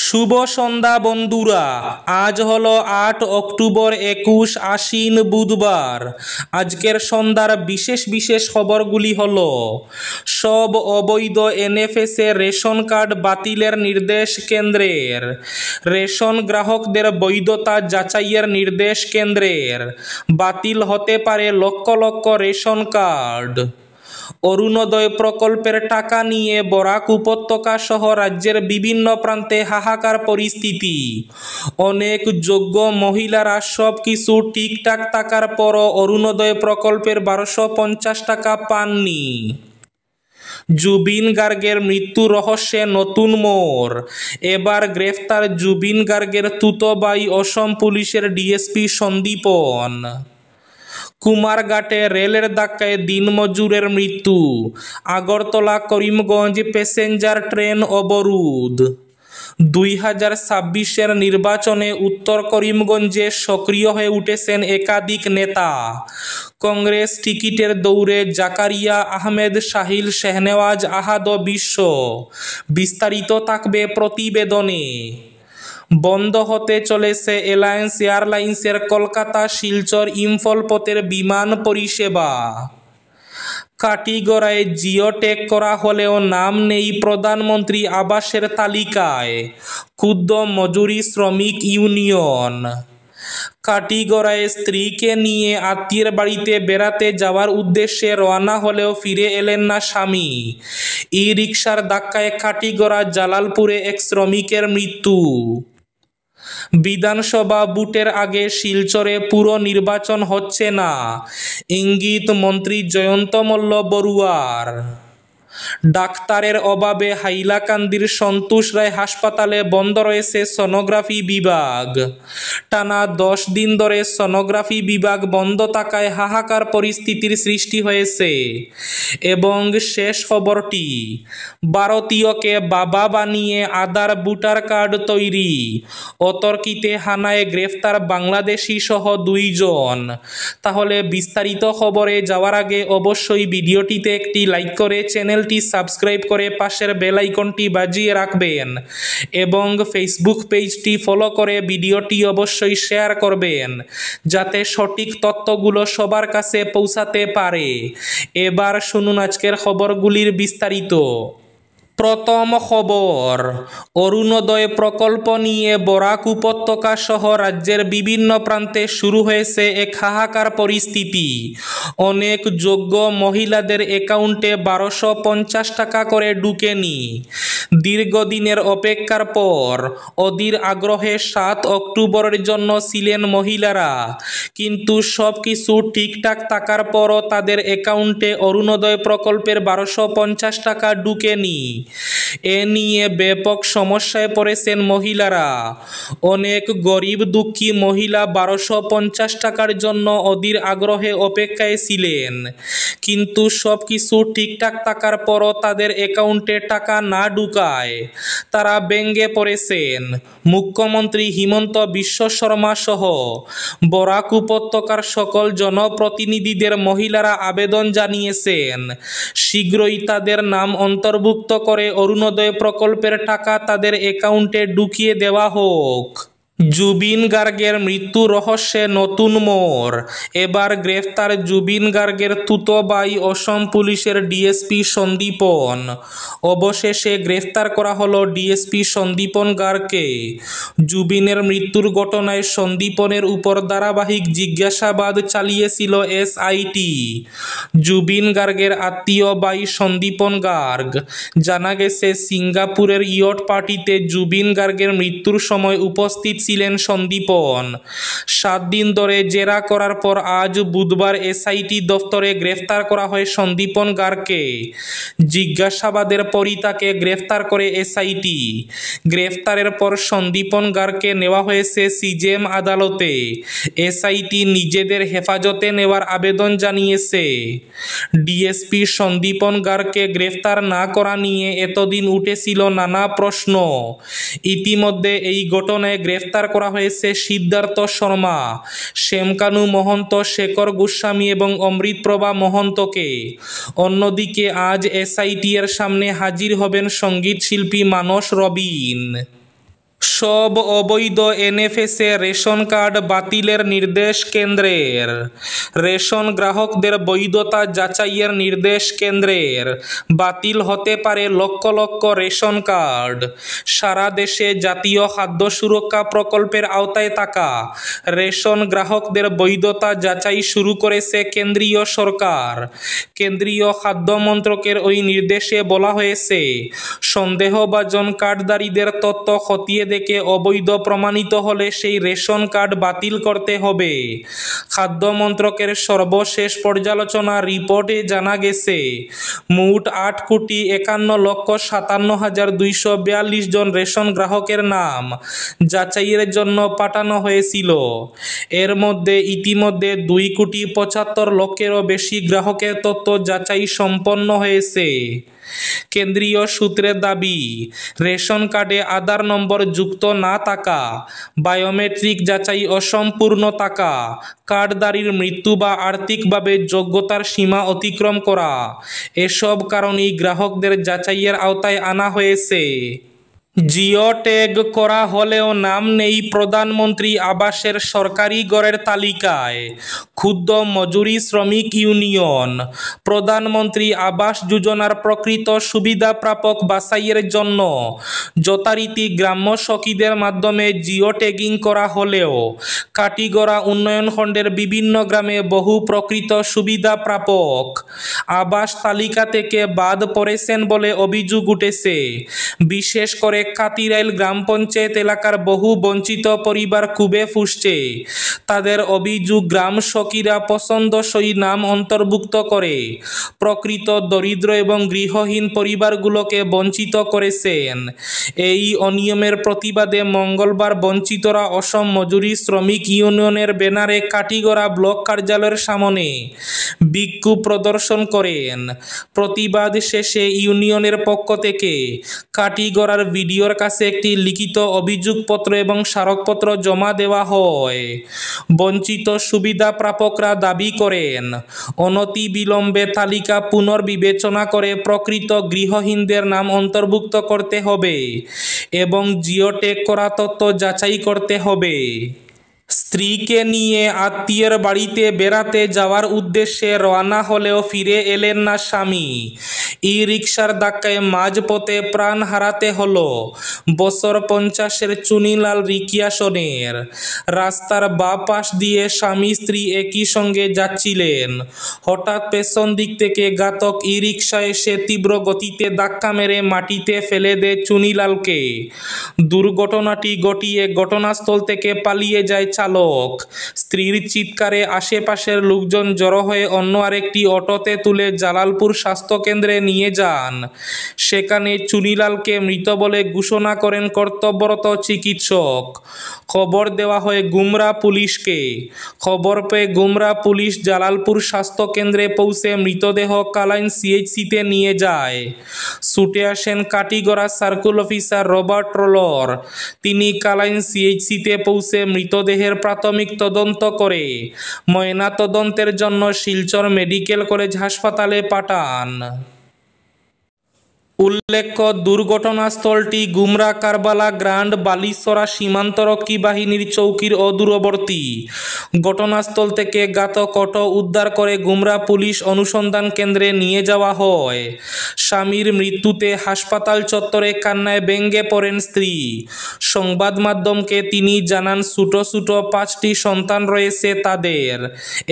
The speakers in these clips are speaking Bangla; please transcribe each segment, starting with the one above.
শুভ সন্ধ্যা বন্ধুরা। আজ হলো ৮ অক্টোবর ২১ আশ্বিন বুধবার। আজকের সন্ধ্যার বিশেষ বিশেষ খবরগুলি হলো: সব অবৈধ এনএফএসের রেশন কার্ড বাতিলের নির্দেশ কেন্দ্রের, রেশন গ্রাহকদের বৈধতা যাচাইয়ের নির্দেশ কেন্দ্রের, বাতিল হতে পারে লক্ষ লক্ষ রেশন কার্ড, অরুণোদয় প্রকল্পের টাকা নিয়ে বরাক উপত্যকা সহ রাজ্যের বিভিন্ন প্রান্তে হাহাকার পরিস্থিতি, অনেক যোগ্য মহিলারা সব কিছু ঠিকঠাক থাকার পরও অরুণোদয় প্রকল্পের ১২৫০ টাকা পাননি। জুবিন গার্গের মৃত্যু রহস্যে নতুন মোড়, এবার গ্রেফতার জুবিন গার্গের তুতো ভাই অসম পুলিশের ডিএসপি সন্দীপন। কুমারঘাটে রেলের ধাক্কায় দিনমজুরের মৃত্যু, আগরতলা করিমগঞ্জ প্যাসেঞ্জার ট্রেন অবরোধ। ২০২৬-এর নির্বাচনে উত্তর করিমগঞ্জে সক্রিয় হয়ে উঠেছেন একাধিক নেতা। কংগ্রেস টিকিটের দৌড়ে জাকারিয়া আহমেদ, সাহিল শেহনেওয়াজ, আহাদ বিশ্ব। বিস্তারিত থাকবে প্রতিবেদনে। বন্ধ হতে চলেছে এলায়েন্স এয়ারলাইন্সের কলকাতা শিলচর ইম্ফল পথের বিমান পরিষেবা। কাটিগড়ায় জিও ট্যাগ করা হলেও নাম নেই প্রধানমন্ত্রী আবাসের তালিকায়, ক্ষুব্ধ মজুরি শ্রমিক ইউনিয়ন। কাটিগড়ায় স্ত্রীকে নিয়ে আত্মীয়ের বাড়িতে বেড়াতে যাওয়ার উদ্দেশ্যে রওনা হলেও ফিরে এলেন না স্বামী। ই রিকশার ধাক্কায় কাটিগড়া জালালপুরে এক শ্রমিকের মৃত্যু। বিধানসভা ভোটের আগে শিলচরে পুর নির্বাচন হচ্ছে না, ইঙ্গিত মন্ত্রী জয়ন্ত মল্ল বড়ুয়ার। ডাক্তারের অভাবে হাইলাকান্দির সন্তোষ রায় হাসপাতালে বন্ধ রয়েছে সোনোগ্রাফি বিভাগ। টানা ১০ দিন ধরে সোনোগ্রাফি বিভাগ বন্ধ থাকায় হাহাকার পরিস্থিতির সৃষ্টি হয়েছে। এবং শেষ খবরটি, ভারতীয়কে বাবা বানিয়ে আধার ভোটার কার্ড তৈরি, অতর্কিতে হানায় গ্রেফতার বাংলাদেশি সহ ২ জন। তাহলে বিস্তারিত খবরে যাওয়ার আগে অবশ্যই ভিডিওটিতে একটি লাইক করে চ্যানেলটি সাবস্ক্রাইব করে পাশের বেল আইকনটি বাজিয়ে রাখবেন এবং ফেসবুক পেজটি ফলো করে ভিডিওটি অবশ্যই শেয়ার করবেন যাতে সঠিক তথ্যগুলো সবার কাছে পৌঁছাতে পারে। এবার শুনুন আজকের খবরগুলির বিস্তারিত। প্রথম খবর, অরুণোদয় প্রকল্প নিয়ে বরাক উপত্যকা সহ রাজ্যের বিভিন্ন প্রান্তে শুরু হয়েছে এক হাহাকার পরিস্থিতি। অনেক যোগ্য মহিলাদের অ্যাকাউন্টে ১২৫০ টাকা করে ঢুকেনি। দীর্ঘদিনের অপেক্ষার পর অধীর আগ্রহে ৭ অক্টোবরের জন্য ছিলেন মহিলারা, কিন্তু সব কিছু ঠিকঠাক থাকার পরও তাদের অ্যাকাউন্টে অরুণোদয় প্রকল্পের ১২৫০ টাকা ঢুকেনি। এ নিয়ে ব্যাপক সমস্যায় পড়েছেন মহিলারা। অনেক গরিব দুঃখী মহিলা ১২৫০ টাকার জন্য অধীর আগ্রহে অপেক্ষায় ছিলেন, কিন্তু সব কিছু ঠিকঠাক থাকার পরও তাদের অ্যাকাউন্টে টাকা না ঢুকায় তারা ব্যঙ্গে পড়েছেন। মুখ্যমন্ত্রী হিমন্ত বিশ্ব শর্মা সহ বরাক উপত্যকার সকল জনপ্রতিনিধিদের মহিলারা আবেদন জানিয়েছেন শীঘ্রই তাদের নাম অন্তর্ভুক্ত করে অরুণোদয় প্রকল্পের টাকা তাদের অ্যাকাউন্টে ঢুকিয়ে দেওয়া হোক। জুবিন গার্গের মৃত্যু রহস্যে নতুন মোড়, এবার গ্রেফতার জুবিন গার্গের তুতো ভাই অসম পুলিশের ডিএসপি সন্দীপন। অবশেষে গ্রেফতার করা হলো ডিএসপি সন্দীপন গার্গকে। জুবিনের মৃত্যুর ঘটনায় সন্দীপনের উপর ধারাবাহিক জিজ্ঞাসাবাদ চালিয়েছিল এসআইটি। জুবিন গার্গের আত্মীয় ভাই সন্দীপন গার্গ। জানা গেছে সিঙ্গাপুরের ইয়ট পার্টিতে জুবিন গার্গের মৃত্যুর সময় উপস্থিত ছিলেন সন্দীপন। ৭ দিন ধরে জেরা করার পর আজ বুধবার এসআইটি দফতরে গ্রেফতার করা হয় সন্দীপন গার্গকে। জিজ্ঞাসাবাদের পরই তাকে গ্রেফতার করে এসআইটি। গ্রেফতারের পর সন্দীপন গার্গকে নেওয়া হয়েছে সিজেএম আদালতে। এসআইটি নিজেদের হেফাজতে নেওয়ার আবেদন জানিয়েছে। ডিএসপি সন্দীপন গার্গকে গ্রেফতার না করা নিয়ে এতদিন উঠেছিল নানা প্রশ্ন। ইতিমধ্যে এই ঘটনায় গ্রেফতার করা হয়েছে সিদ্ধার্থ শর্মা, শ্যামকানু মহন্ত, শেখর গোস্বামী এবং অমৃতপ্রভা মহন্তকে। অন্যদিকে আজ এসআইটি এর সামনে হাজির হবেন সঙ্গীত শিল্পী মানস রবিন। সব অবৈধ এনএফএসে রেশন কার্ড বাতিলের নির্দেশ কেন্দ্রের। রেশন গ্রাহকদের বৈধতা যাচাইয়ের নির্দেশ কেন্দ্রের। বাতিল হতে পারে লক্ষ লক্ষ রেশন কার্ড। সারা দেশে জাতীয় খাদ্য সুরক্ষা প্রকল্পের আওতায় থাকা রেশন গ্রাহকদের বৈধতা যাচাই শুরু করেছে কেন্দ্রীয় সরকার। কেন্দ্রীয় খাদ্য মন্ত্রকের ওই নির্দেশে বলা হয়েছে, সন্দেহভাজন কার্ডধারীদের তথ্য খতিয়ে দেখে অবৈধ প্রমাণিত হলে সেই রেশন কার্ড বাতিল করতে হবে। খাদ্য মন্ত্রকের সর্বশেষ পর্যালোচনা রিপোর্টে জানা গেছে, মোট 8,51,57,242 জন রেশন গ্রাহকের নাম যাচাইয়ের জন্য পাঠানো হয়েছিল। এর মধ্যে ইতিমধ্যে 2,75,00,000-এরও বেশি গ্রাহকের তথ্য যাচাই সম্পন্ন হয়েছে। কেন্দ্রীয় সূত্রের দাবি, রেশন কার্ডে আধার নম্বর যুক্ত না থাকা, বায়োমেট্রিক যাচাই অসম্পূর্ণ থাকা, কার্ডধারীর মৃত্যু বা আর্থিকভাবে যোগ্যতার সীমা অতিক্রম করা, এসব কারণেই গ্রাহকদের যাচাইয়ের আওতায় আনা হয়েছে। জিও ট্যাগ করা হলেও নাম নেই প্রধানমন্ত্রী আবাসের সরকারি ঘরের তালিকায়। ক্ষুব্ধ মজুরি শ্রমিক ইউনিয়ন। প্রধানমন্ত্রী আবাস যোজনার প্রকৃত সুবিধা প্রাপক বাছাইয়ের জন্য যথারীতি গ্রাম্য সখীদের মাধ্যমে জিও ট্যাগিং করা হলেও কাটিগড়া উন্নয়ন খণ্ডের বিভিন্ন গ্রামে বহু প্রকৃত সুবিধা প্রাপক আবাস তালিকা থেকে বাদ পড়েছেন বলে অভিযোগ উঠেছে। বিশেষ করে কাতিরাইল গ্রাম পঞ্চায়েত এলাকার বহু বঞ্চিত পরিবার ক্ষোভে ফুঁসছে। তাদের অভিযোগ, গ্রাম সখীরা পছন্দসই নাম অন্তর্ভুক্ত করে প্রকৃত দরিদ্র এবং গৃহহীন পরিবারগুলোকে বঞ্চিত করেছেন। এই অনিয়মের প্রতিবাদে মঙ্গলবার বঞ্চিতরা অসম মজুরি শ্রমিক ইউনিয়নের ব্যানারে কাটিগড়া ব্লক কার্যালয়ের সামনে বিক্ষোভ প্রদর্শন করেন। প্রতিবাদ শেষে ইউনিয়নের পক্ষ থেকে কাটিগড়ার ভিডিওর কাছে একটি লিখিত অভিযোগপত্র এবং স্মারকপত্র জমা দেওয়া হয়। বঞ্চিত সুবিধা প্রাপকরা দাবি করেন, অনতিবিলম্বে তালিকা পুনর্বিবেচনা করে প্রকৃত গৃহহীনদের নাম অন্তর্ভুক্ত করতে হবে এবং জিও ট্যাগ করা তথ্য যাচাই করতে হবে। স্ত্রীকে নিয়ে আত্মীয়ের বাড়িতে বেড়াতে যাওয়ার উদ্দেশ্যে রওনা হলেও ফিরে এলেন না স্বামী। ই রিকশার ধাক্কায় মাঝপথে প্রাণ হারাতে হলো বছর 50-এর চুনিলাল রিকিয়াসনের। রাস্তার বাঁ পাশ দিয়ে স্বামী স্ত্রী একই সঙ্গে যাচ্ছিলেন। হঠাৎ পেছন দিক থেকে ঘাতক ই রিকশা এসে তীব্র গতিতে ধাক্কা মেরে মাটিতে ফেলে দেয় চুনিলালকে। দুর্ঘটনাটি ঘটিয়ে ঘটনাস্থল থেকে পালিয়ে যায় চালক। স্ত্রীর চিৎকারে আশেপাশের লোকজন জড়ো হয়ে অন্য আরেকটি অটোতে তুলে জালালপুর স্বাস্থ্যকেন্দ্রে নিয়ে যান। সেখানে চুনিলালকে মৃত বলে ঘোষণা করেন কর্তব্যরত চিকিৎসক। খবর দেওয়া হয় গুমরা পুলিশকে। খবর পেয়ে গুমরা পুলিশ জালালপুর স্বাস্থ্যকেন্দ্রে পৌঁছে মৃতদেহ কালাইন সিএইচসিতে নিয়ে যায়। ছুটে আসেন কাটিগড়া সার্কুল অফিসার রবার্ট রোলর। তিনি কালাইন সিএইচসিতে পৌঁছে মৃতদেহের প্রাথমিক তদন্ত করে ময়নাতদন্তের জন্য শিলচর মেডিকেল কলেজ হাসপাতালে পাঠান। উল্লেখ্য, দুর্ঘটনাস্থলটি গুমরা কারবালা গ্রান্ড বালিসরা সীমান্তরক্ষী বাহিনীর চৌকির অদূরবর্তী। ঘটনাস্থল থেকে ঘাতক অটো উদ্ধার করে গুমরা পুলিশ অনুসন্ধান কেন্দ্রে নিয়ে যাওয়া হয়। স্বামীর মৃত্যুতে হাসপাতাল চত্বরে কান্নায় ভেঙে পড়েন স্ত্রী। সংবাদ মাধ্যমকে তিনি জানান, ছোট ছোট 5টি সন্তান রয়েছে তাদের।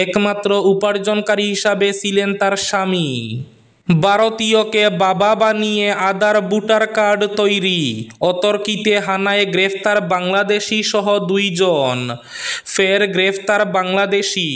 একমাত্র উপার্জনকারী হিসাবে ছিলেন তার স্বামী। ভারতীয়কে বাবা বানিয়ে আধার ভোটার কার্ড তৈরি, অতর্কিতে হানায় গ্রেফতার বাংলাদেশি সহ 2 জন। ফের গ্রেফতার বাংলাদেশি।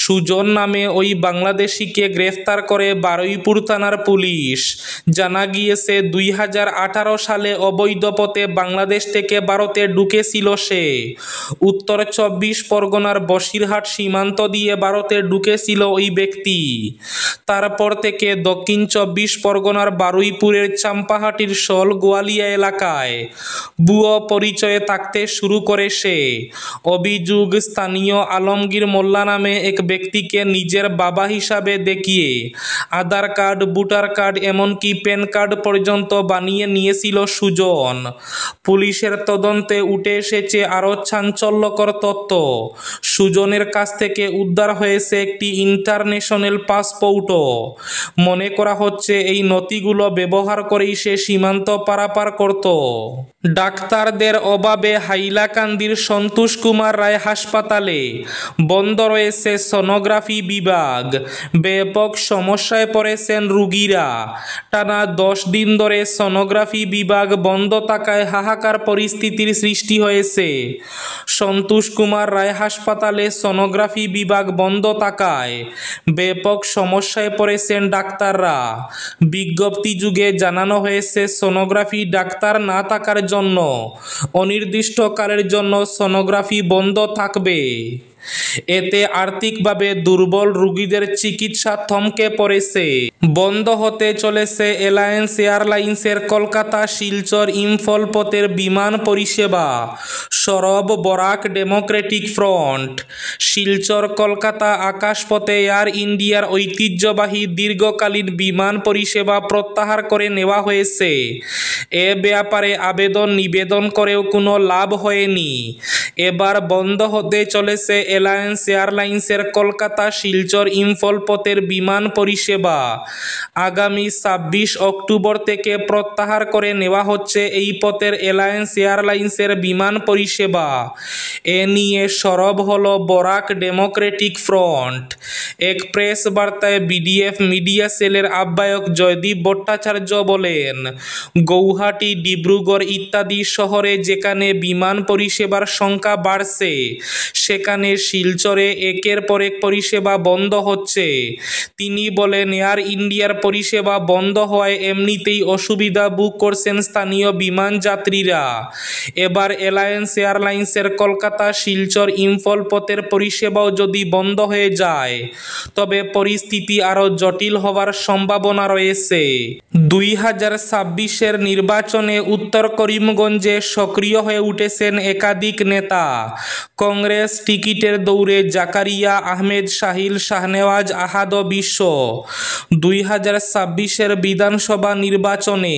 সুজন নামে ওই বাংলাদেশিকে গ্রেফতার করে বারুইপুর থানার পুলিশ। জানা গিয়েছে 2018 সালে অবৈধ পথে বাংলাদেশ থেকে ভারতে ঢুকেছিল সে। উত্তর 24 পরগনার বসিরহাট সীমান্ত দিয়ে ভারতে ঢুকেছিল ওই ব্যক্তি। তারপর থেকে দক্ষিণ 24 পরগনার বারুইপুরের চাম্পাহাটির শোল গোয়ালিয়া এলাকায় ভুয়ো পরিচয়ে থাকতে শুরু করে সে। অভিযোগ, স্থানীয় আলমগীর মোল্লা নামে এক ব্যক্তিকে নিজের বাবা হিসাবে দেখিয়ে আধার কার্ড, ভোটার কার্ড, এমনকি প্যান কার্ড পর্যন্ত বানিয়ে নিয়েছিল সুজন। পুলিশের তদন্তে উঠে এসেছে আরও চাঞ্চল্যকর তথ্য। সুজনের কাছ থেকে উদ্ধার হয়েছে একটি ইন্টারন্যাশনাল পাসপোর্টও। মনে করা হচ্ছে এই নথিগুলো ব্যবহার করেই সে সীমান্ত পারাপার করত। ডাক্তারদের অভাবে হাইলাকান্দির সন্তোষ কুমার রায় হাসপাতালে বন্ধ রয়েছে সোনোগ্রাফি বিভাগ। ব্যাপক সমস্যায় পড়েছেন রোগীরা। টানা 10 দিন ধরে সোনোগ্রাফি বিভাগ বন্ধ থাকায় হাহাকার পরিস্থিতির সৃষ্টি হয়েছে। সন্তোষ কুমার রায় হাসপাতালে সোনোগ্রাফি বিভাগ বন্ধ থাকায় ব্যাপক সমস্যায় পড়েছেন ডাক্তাররা। বিজ্ঞপ্তি যুগে জানানো হয়েছে সোনোগ্রাফি ডাক্তার না থাকার জন্য অনির্দিষ্টকালের জন্য সোনোগ্রাফি বন্ধ থাকবে। এতে আর্থিকভাবে দুর্বল রোগীদের চিকিৎসা থমকে পড়েছে। বন্ধ হতে চলেছে এলায়েন্স এয়ারলাইন্সের কলকাতা, শিলচর, ইম্ফল পথের বিমান পরিষেবা। সরব বরাক ডেমোক্রেটিক ফ্রন্ট। শিলচর কলকাতা আকাশপথে এয়ার ইন্ডিয়ার ঐতিহ্যবাহী দীর্ঘকালীন বিমান পরিষেবা প্রত্যাহার করে নেওয়া হয়েছে। এ ব্যাপারে নিবেদন করেও কোনো লাভ হয়নি। এবার বন্ধ হতে চলেছে এলায়েন্স এয়ারলাইন্সের কলকাতা, শিলচর, ইম্ফল পথের বিমান পরিষেবা। আগামী 26 অক্টোবর থেকে প্রত্যাহার করে নেওয়া হচ্ছে এই পথের এলায়েন্স এয়ারলাইন্সের বিমান পরিষেবা। এ নিয়ে সরব হল বরাক ডেমোক্রেটিক ফ্রন্ট। এক প্রেস বার্তায় বিডিএফ মিডিয়া সেলের আহ্বায়ক জয়দীপ ভট্টাচার্য বলেন, গৌহাটি, ডিব্রুগড় ইত্যাদি শহরে যেখানে বিমান পরিষেবার সংখ্যা বাড়ছে, সেখানে শিলচরে একের পর এক পরিষেবা বন্ধ হচ্ছে। তিনি বলেন, এয়ার ইন্ডিয়ার পরিষেবা বন্ধ হওয়ায় এমনিতেই অসুবিধা ভোগ করছেন স্থানীয় বিমান যাত্রীরা। এবার এলায়েন্স এয়ারলাইন্সের কলকাতা, শিলচর, ইম্ফল পথের পরিষেবাও যদি বন্ধ হয়ে যায় তবে পরিস্থিতি আরও জটিল হওয়ার সম্ভাবনা রয়েছে। 2026-এর নির্বাচনে উত্তর করিমগঞ্জে সক্রিয় হয়ে উঠেছেন একাধিক নেতা। কংগ্রেস টিকিটের দৌড়ে জাকারিয়া, আহমেদ, সাহিল, শাহনেওয়াজ, আহাদ বিশ্ব। 2026-এর বিধানসভা নির্বাচনে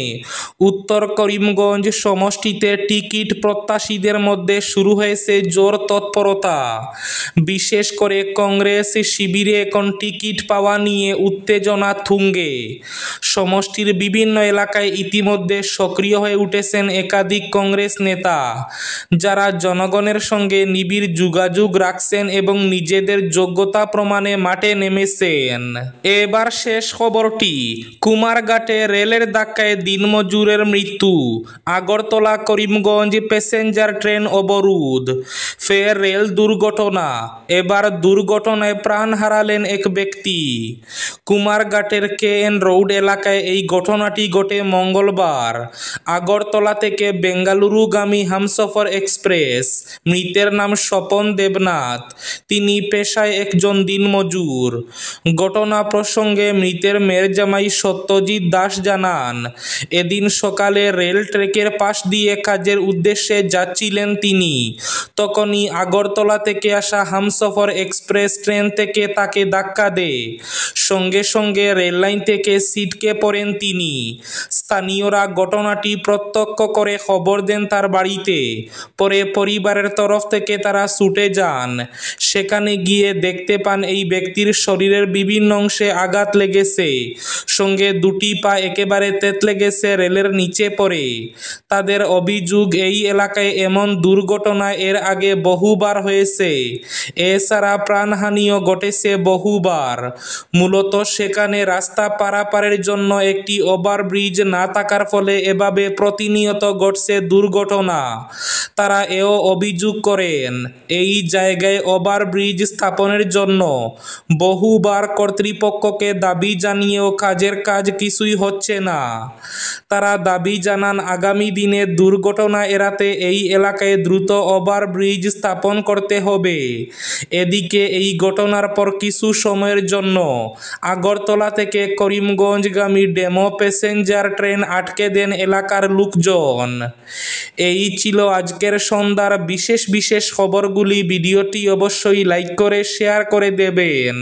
উত্তর করিমগঞ্জ সমষ্টিতে টিকিট প্রত্যাশীদের মধ্যে শুরু হয়েছে জোর তৎপরতা। বিশেষ করে কংগ্রেস শিবিরে এখন টিকিট পাওয়া নিয়ে উত্তেজনা তুঙ্গে। সমষ্টির বিভিন্ন এলাকায় ইতিমধ্যে সক্রিয় হয়ে উঠেছেন একাধিক কংগ্রেস নেতা, যারা জনগণের সঙ্গে নিবিড় যোগাযোগ রাখছেন এবং নিজেদের যোগ্যতা প্রমাণে মাঠে নেমেছেন। এবার শেষ খবরটি। কুমারঘাটে রেলের ধাক্কায় দিনমজুরের মৃত্যু। আগরতলা করিমগঞ্জ প্যাসেঞ্জার ট্রেন অবরোধ। ফের রেল দুর্ঘটনা। এবার দুর্ঘটনায় প্রাণ হারালেন এক ব্যক্তি। কুমারঘাটের KN রোড এলাকায় এই ঘটনাটি ঘটে মঙ্গলবার। আগরতলা থেকে বেঙ্গালুরুগামী হামসফর এক্সপ্রেস। মৃতের নাম স্বপন দেবনাথ। তিনি পেশায় একজন দিনমজুর। ঘটনা প্রসঙ্গে মৃতের মেয়ের জামাই সত্যজিৎ দাস জানান, এদিন সকালে রেল ট্র্যাকের পাশ দিয়ে কাজের উদ্দেশ্যে যাচ্ছিলেন তিনি। তখনই আগরতলা থেকে আসা হামসফর এক্সপ্রেস ট্রেন থেকে তাকে ধাক্কা দেয়। সঙ্গে সঙ্গে রেললাইন থেকে ছিটকে পড়েন তিনি। স্থানীয়রা ঘটনাটি প্রত্যক্ষ করে খবর দেন তার বাড়িতে। পরে পরিবারের তরফ থেকে তারা ছুটে যান। সেখানে গিয়ে দেখতে পান এই ব্যক্তির শরীরের বিভিন্ন অংশে আঘাত লেগেছে, সঙ্গে দুটি পা একেবারে তেতলে গেছে রেলের নিচে পড়ে। তাদের অভিযোগ, এই এলাকায় এমন দুর্ঘটনা এর আগে বহুবার হয়েছে। এছাড়া প্রাণহানিও ঘটেছে বহুবার। মূলত সেখানে রাস্তা পারাপারের জন্য একটি ওভারব্রিজ না থাকার ফলে এভাবে প্রতিনিয়ত ঘটছে দুর্ঘটনা। তারা এও অভিযোগ অভিযোগ করেন এই জায়গায় ওভারব্রিজ স্থাপনের জন্য বহুবার কর্তৃপক্ষকে দাবি জানিয়েও কাজের কাজ কিছুই হচ্ছে না। তারা দাবি জানান আগামী দিনে দুর্ঘটনা এড়াতে এই এলাকায় দ্রুত ওভারব্রিজ স্থাপন করতে হবে। এদিকে এই ঘটনার পর কিছু সময়ের জন্য আগরতলা থেকে করিমগঞ্জগামী ডেমো প্যাসেঞ্জার ট্রেন আটকে দেন এলাকার লোকজন। এই ছিল আজকের সন্ধ্যার বিশেষ খবরগুলি। ভিডিওটি অবশ্যই লাইক করে শেয়ার করে দেবেন।